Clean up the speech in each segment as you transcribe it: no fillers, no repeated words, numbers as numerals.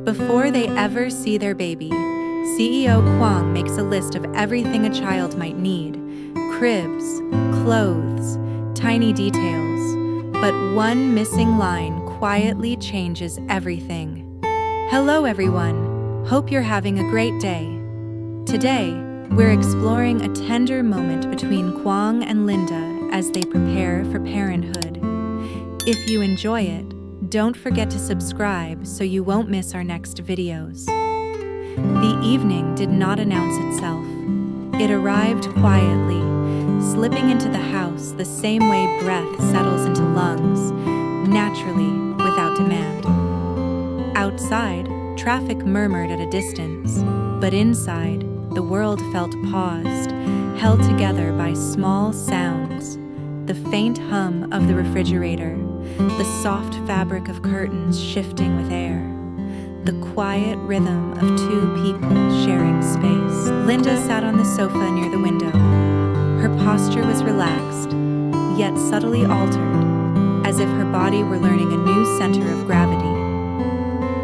Before they ever see their baby, CEO Quang makes a list of everything a child might need: cribs, clothes, tiny details. But one missing line quietly changes everything. Hello everyone, hope you're having a great day. Today, we're exploring a tender moment between Quang and Linda as they prepare for parenthood. If you enjoy it, don't forget to subscribe so you won't miss our next videos. The evening did not announce itself. It arrived quietly, slipping into the house the same way breath settles into lungs, naturally, without demand. Outside, traffic murmured at a distance, but inside, the world felt paused, held together by small sounds: the faint hum of the refrigerator, the soft fabric of curtains shifting with air, the quiet rhythm of two people sharing space. Linda sat on the sofa near the window. Her posture was relaxed, yet subtly altered, as if her body were learning a new center of gravity.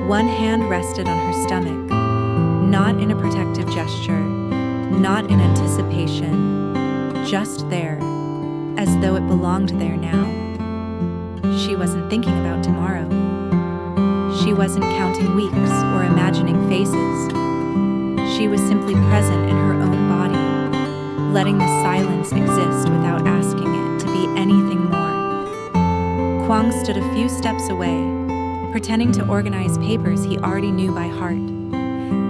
One hand rested on her stomach, not in a protective gesture, not in anticipation, just there, as though it belonged there now. She wasn't thinking about tomorrow. She wasn't counting weeks or imagining faces. She was simply present in her own body, letting the silence exist without asking it to be anything more. Quang stood a few steps away, pretending to organize papers he already knew by heart.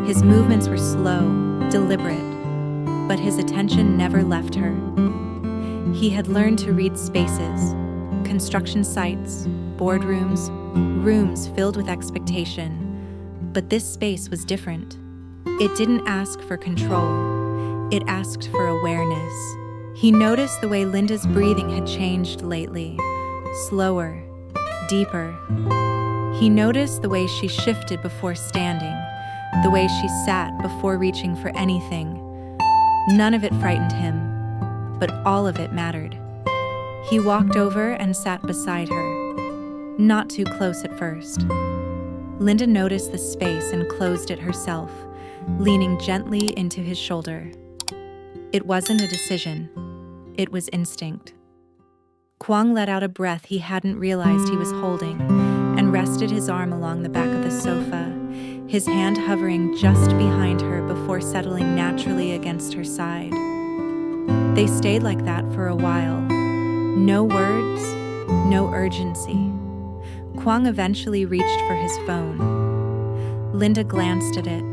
His movements were slow, deliberate, but his attention never left her. He had learned to read spaces, construction sites, boardrooms, rooms filled with expectation. But this space was different. It didn't ask for control. It asked for awareness. He noticed the way Linda's breathing had changed lately. Slower, deeper. He noticed the way she shifted before standing, the way she sat before reaching for anything. None of it frightened him, but all of it mattered. He walked over and sat beside her, not too close at first. Linda noticed the space and closed it herself, leaning gently into his shoulder. It wasn't a decision. It was instinct. Quang let out a breath he hadn't realized he was holding and rested his arm along the back of the sofa, his hand hovering just behind her before settling naturally against her side. They stayed like that for a while. No words, no urgency. Quang eventually reached for his phone. Linda glanced at it,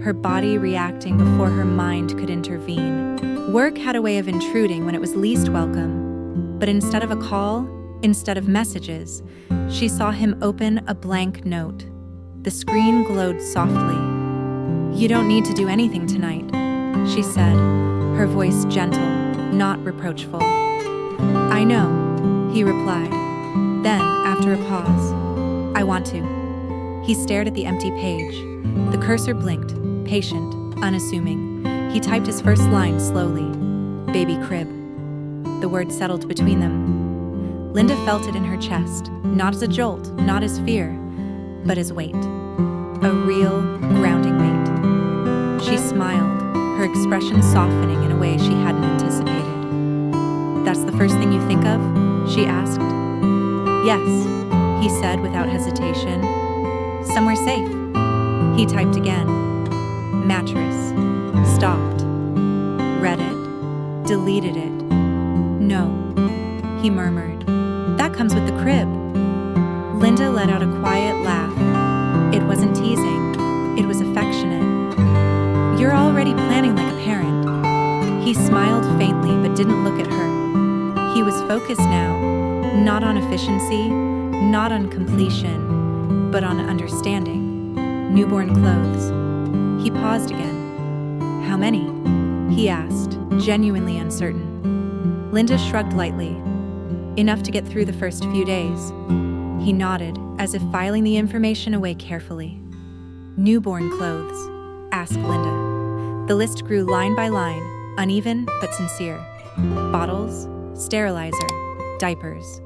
her body reacting before her mind could intervene. Work had a way of intruding when it was least welcome, but instead of a call, instead of messages, she saw him open a blank note. The screen glowed softly. "You don't need to do anything tonight," she said, her voice gentle, not reproachful. "I know," he replied. Then, after a pause, "I want to." He stared at the empty page. The cursor blinked, patient, unassuming. He typed his first line slowly. "Baby crib." The word settled between them. Linda felt it in her chest, not as a jolt, not as fear, but as weight. A real, grounding weight. She smiled, her expression softening in a way she hadn't anticipated. "That's the first thing you think of?" she asked. "Yes," he said without hesitation. "Somewhere safe." He typed again. "Mattress." Stopped. Read it. Deleted it. "No," he murmured. "That comes with the crib." Linda let out a quiet laugh. It wasn't teasing. It was affectionate. "You're already planning like a parent." He smiled faintly but didn't look at her. He was focused now, not on efficiency, not on completion, but on understanding. Newborn clothes. He paused again. "How many?" he asked, genuinely uncertain. Linda shrugged lightly. "Enough to get through the first few days." He nodded, as if filing the information away carefully. "Newborn clothes?" asked Linda. The list grew line by line, uneven but sincere. Bottles, sterilizer, diapers.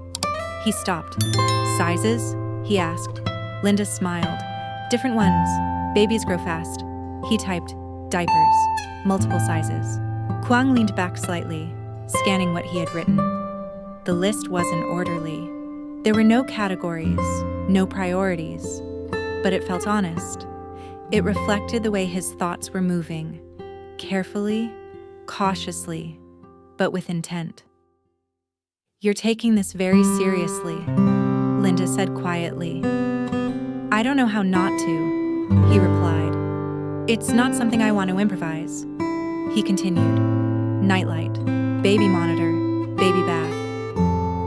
He stopped. "Sizes?" he asked. Linda smiled. Different ones. Babies grow fast. He typed, diapers, multiple sizes. Quang leaned back slightly, scanning what he had written. The list wasn't orderly. There were no categories, no priorities, but it felt honest. It reflected the way his thoughts were moving, carefully, cautiously, but with intent. "You're taking this very seriously," Linda said quietly. "I don't know how not to," he replied. "It's not something I want to improvise." He continued. Nightlight, baby monitor, baby bath.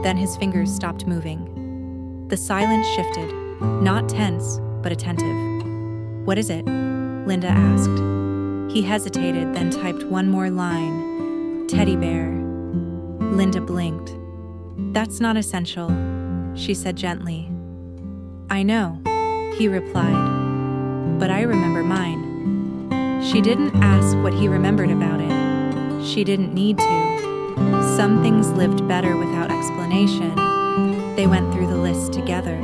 Then his fingers stopped moving. The silence shifted, not tense, but attentive. "What is it?" Linda asked. He hesitated, then typed one more line. "Teddy bear." Linda blinked. "That's not essential," she said gently. "I know," he replied, "but I remember mine." She didn't ask what he remembered about it. She didn't need to. Some things lived better without explanation. They went through the list together.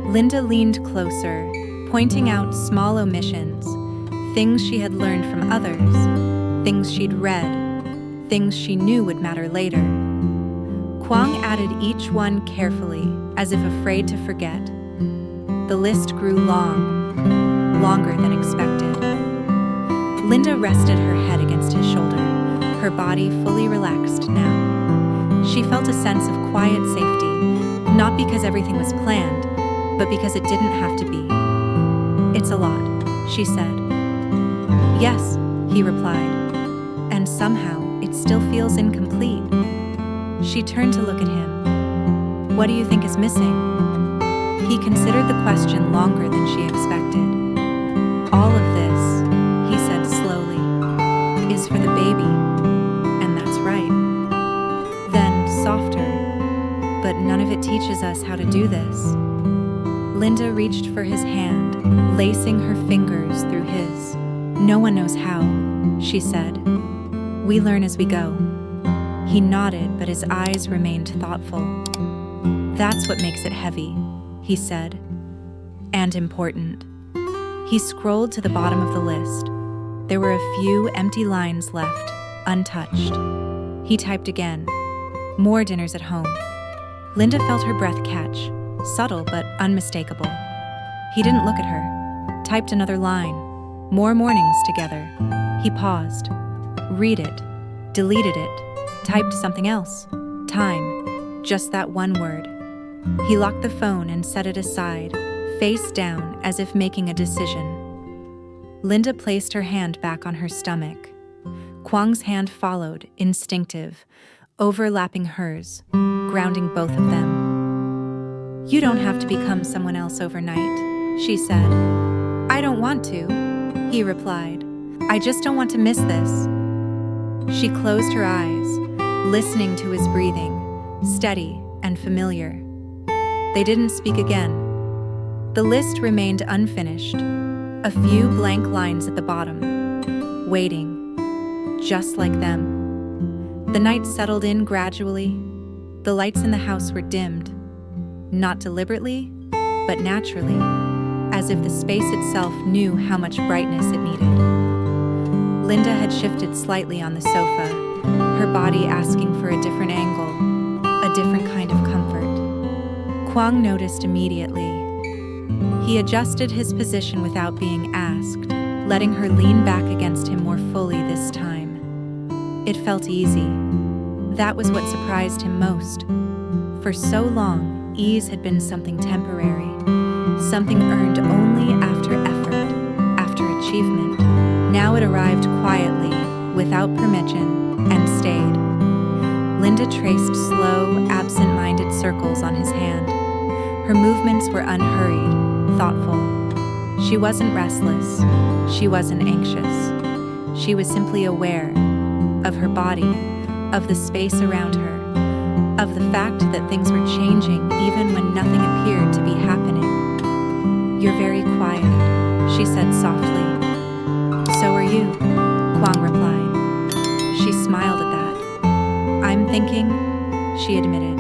Linda leaned closer, pointing out small omissions, things she had learned from others, things she'd read, things she knew would matter later. Quang added each one carefully, as if afraid to forget. The list grew long, longer than expected. Linda rested her head against his shoulder, her body fully relaxed now. She felt a sense of quiet safety, not because everything was planned, but because it didn't have to be. "It's a lot," she said. "Yes," he replied, "and somehow it still feels incomplete." She turned to look at him. "What do you think is missing?" He considered the question longer than she expected. "All of this," he said slowly, "is for the baby, and that's right." Then, softer, "But none of it teaches us how to do this." Linda reached for his hand, lacing her fingers through his. "No one knows how," she said. "We learn as we go." He nodded, but his eyes remained thoughtful. "That's what makes it heavy," he said, "and important." He scrolled to the bottom of the list. There were a few empty lines left, untouched. He typed again. "More dinners at home." Linda felt her breath catch, subtle but unmistakable. He didn't look at her. Typed another line. "More mornings together." He paused. "Read it." Deleted it. Typed something else. "Time." Just that one word. He locked the phone and set it aside, face down as if making a decision. Linda placed her hand back on her stomach. Quang's hand followed, instinctive, overlapping hers, grounding both of them. "You don't have to become someone else overnight," she said. "I don't want to," he replied. "I just don't want to miss this." She closed her eyes, listening to his breathing, steady and familiar. They didn't speak again. The list remained unfinished, a few blank lines at the bottom, waiting, just like them. The night settled in gradually. The lights in the house were dimmed, not deliberately, but naturally, as if the space itself knew how much brightness it needed. Linda had shifted slightly on the sofa, her body asking for a different angle, a different kind of comfort. Quang noticed immediately. He adjusted his position without being asked, letting her lean back against him more fully this time. It felt easy. That was what surprised him most. For so long, ease had been something temporary, something earned only after effort, after achievement. Now it arrived quietly, without permission, and stayed. Linda traced slow, absent-minded circles on his hand. Her movements were unhurried, thoughtful. She wasn't restless. She wasn't anxious. She was simply aware of her body, of the space around her, of the fact that things were changing even when nothing appeared to be happening. "You're very quiet," she said softly. "So are you," Quang replied. She smiled at that. "I'm thinking," she admitted.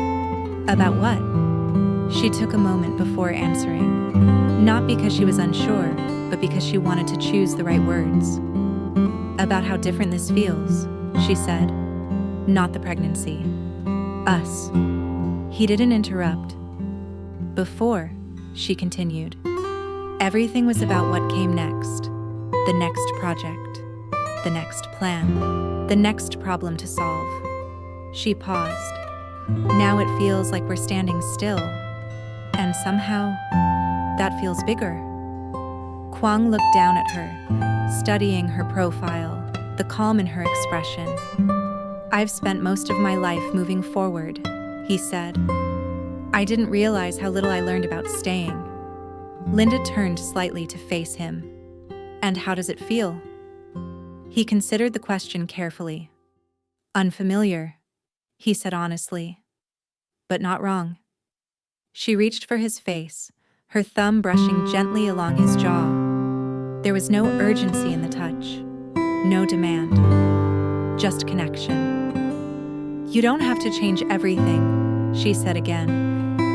"About what?" She took a moment before answering, not because she was unsure, but because she wanted to choose the right words. "About how different this feels," she said. "Not the pregnancy. Us." He didn't interrupt. "Before," she continued, "everything was about what came next. The next project. The next plan. The next problem to solve." She paused. "Now it feels like we're standing still. And somehow, that feels bigger." Quang looked down at her, studying her profile, the calm in her expression. "I've spent most of my life moving forward," he said. "I didn't realize how little I learned about staying." Linda turned slightly to face him. "And how does it feel?" He considered the question carefully. "Unfamiliar," he said honestly. "But not wrong." She reached for his face, her thumb brushing gently along his jaw. There was no urgency in the touch, no demand, just connection. "You don't have to change everything," she said again,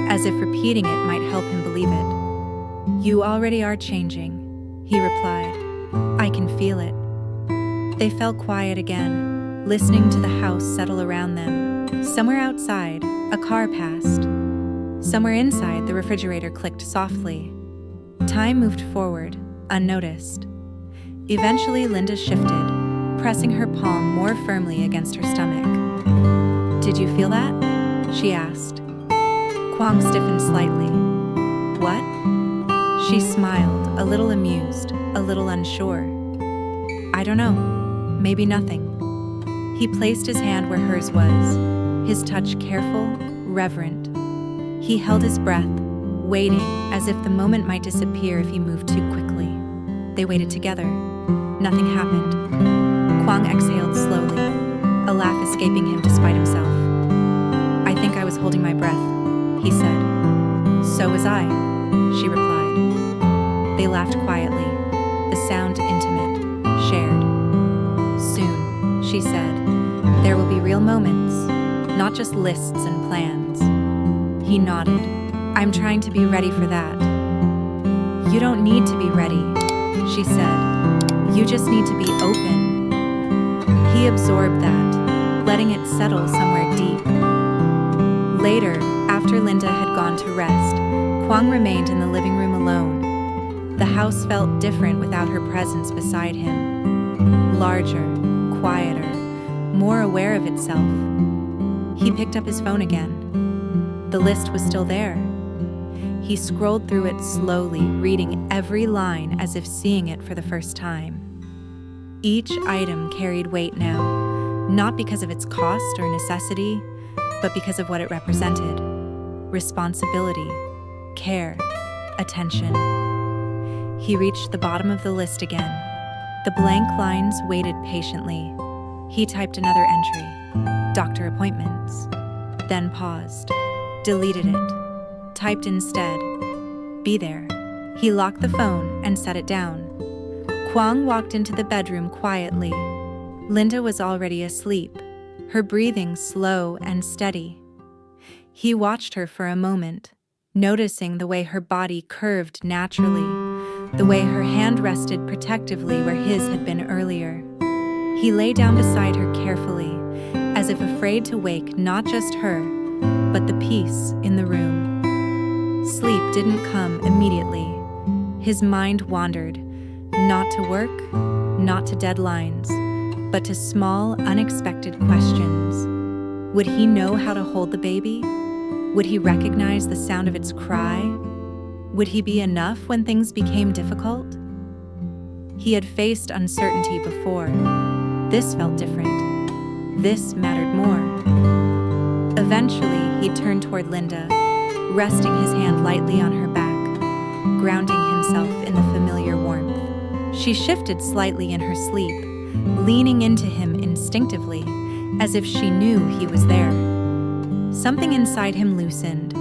as if repeating it might help him believe it. "You already are changing," he replied. "I can feel it." They fell quiet again, listening to the house settle around them. Somewhere outside, a car passed. Somewhere inside, the refrigerator clicked softly. Time moved forward, unnoticed. Eventually, Linda shifted, pressing her palm more firmly against her stomach. "Did you feel that?" she asked. Quang stiffened slightly. "What?" She smiled, a little amused, a little unsure. "I don't know. Maybe nothing." He placed his hand where hers was, his touch careful, reverent. He held his breath, waiting as if the moment might disappear if he moved too quickly. They waited together. Nothing happened. Quang exhaled slowly, a laugh escaping him despite himself. "I think I was holding my breath," he said. "So was I," she replied. They laughed quietly, the sound intimate, shared. "Soon," she said, "there will be real moments, not just lists and plans." He nodded. "I'm trying to be ready for that." "You don't need to be ready," she said. "You just need to be open." He absorbed that, letting it settle somewhere deep. Later, after Linda had gone to rest, Quang remained in the living room alone. The house felt different without her presence beside him. Larger, quieter, more aware of itself. He picked up his phone again. The list was still there. He scrolled through it slowly, reading every line as if seeing it for the first time. Each item carried weight now, not because of its cost or necessity, but because of what it represented. Responsibility, care, attention. He reached the bottom of the list again. The blank lines waited patiently. He typed another entry, doctor appointments, then paused, deleted it, typed instead, be there. He locked the phone and set it down. Quang walked into the bedroom quietly. Linda was already asleep, her breathing slow and steady. He watched her for a moment, noticing the way her body curved naturally, the way her hand rested protectively where his had been earlier. He lay down beside her carefully, as if afraid to wake not just her, but the peace in the room. Sleep didn't come immediately. His mind wandered, not to work, not to deadlines, but to small, unexpected questions. Would he know how to hold the baby? Would he recognize the sound of its cry? Would he be enough when things became difficult? He had faced uncertainty before. This felt different. This mattered more. Eventually, he turned toward Linda, resting his hand lightly on her back, grounding himself in the familiar warmth. She shifted slightly in her sleep, leaning into him instinctively, as if she knew he was there. Something inside him loosened.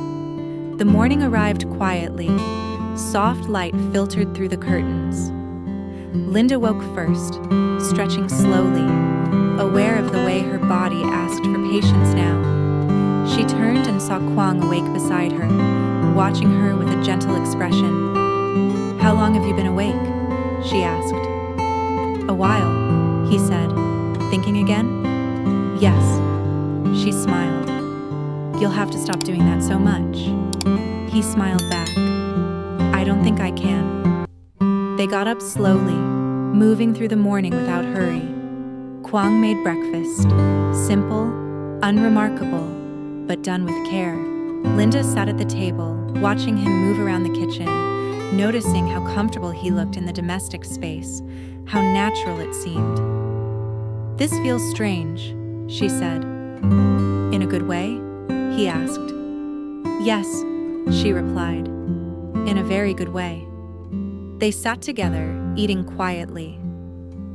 The morning arrived quietly. Soft light filtered through the curtains. Linda woke first, stretching slowly, aware of the way her body asked for patience now. She turned and saw Quang awake beside her, watching her with a gentle expression. "How long have you been awake?" she asked. A while, he said. Thinking again? Yes. She smiled. You'll have to stop doing that so much. He smiled back. I don't think I can. They got up slowly, moving through the morning without hurry. Quang made breakfast. Simple, unremarkable, but done with care. Linda sat at the table, watching him move around the kitchen, noticing how comfortable he looked in the domestic space, how natural it seemed. This feels strange, she said. In a good way? He asked. Yes, she replied. In a very good way. They sat together, eating quietly.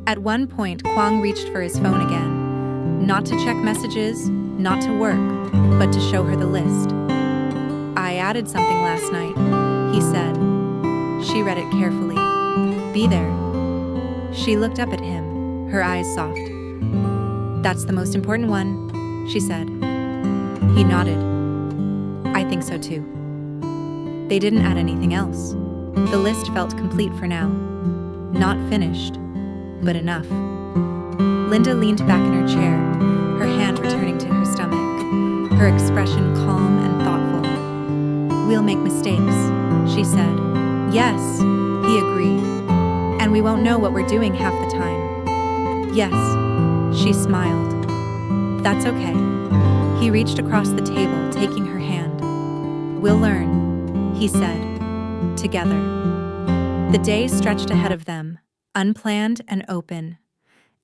At one point, Quang reached for his phone again, not to check messages, not to work, but to show her the list. I added something last night, he said. She read it carefully. Be there. She looked up at him, her eyes soft. That's the most important one, she said. He nodded. I think so too. They didn't add anything else. The list felt complete for now. Not finished, but enough. Linda leaned back in her chair, her hand returning to her stomach, her expression calm and thoughtful. We'll make mistakes, she said. Yes, he agreed. And we won't know what we're doing half the time. Yes, she smiled. That's okay. He reached across the table, taking her hand. We'll learn, he said, together. The day stretched ahead of them, unplanned and open.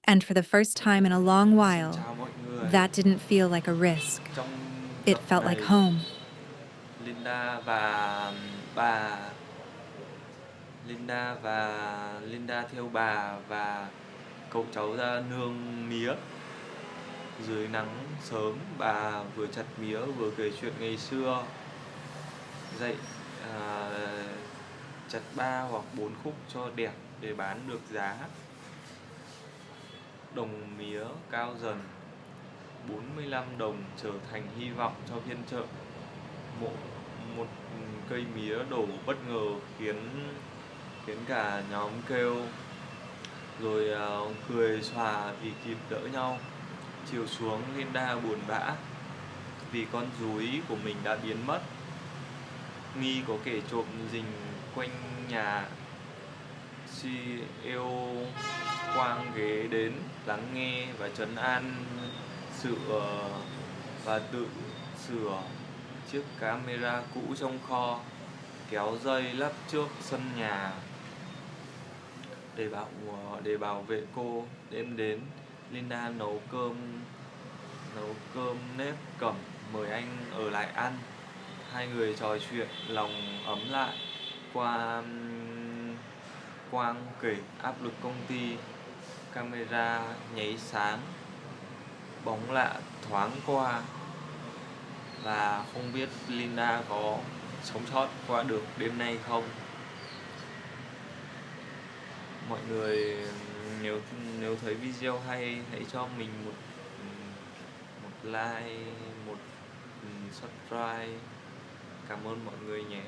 And for the first time in a long while, Chào mọi người. that didn't feel like a risk. Trong It tập felt này, like home. Linda và bà Linda và Linda theo bà và cậu cháu ra nương mía. Dưới nắng sớm, bà vừa chặt mía vừa kể chuyện ngày xưa. Dạy chặt 3 hoặc 4 khúc cho đẹp để bán được giá. Đồng mía cao dần, 45 đồng trở thành hy vọng cho phiên chợ. Một cây mía đổ bất ngờ khiến cả nhóm kêu, rồi cười xòa vì kịp đỡ nhau. Chiều xuống, Linda buồn bã vì con rúi của mình đã biến mất. Nghi có kẻ trộm rình quanh nhà. CEO Quang ghé đến lắng nghe và trấn an và tự sửa chiếc camera cũ trong kho, kéo dây lắp trước sân nhà để bảo vệ cô. Đêm đến, Linda nấu cơm nếp cẩm mời anh ở lại ăn. Hai người trò chuyện lòng ấm lại. Quang kể áp lực công ty, camera nháy sáng, bóng lạ thoáng qua, và không biết Linda có sống sót qua được đêm nay không. Mọi người nếu thấy video hay, hãy cho mình một like, một subscribe. Cảm ơn mọi người nhé.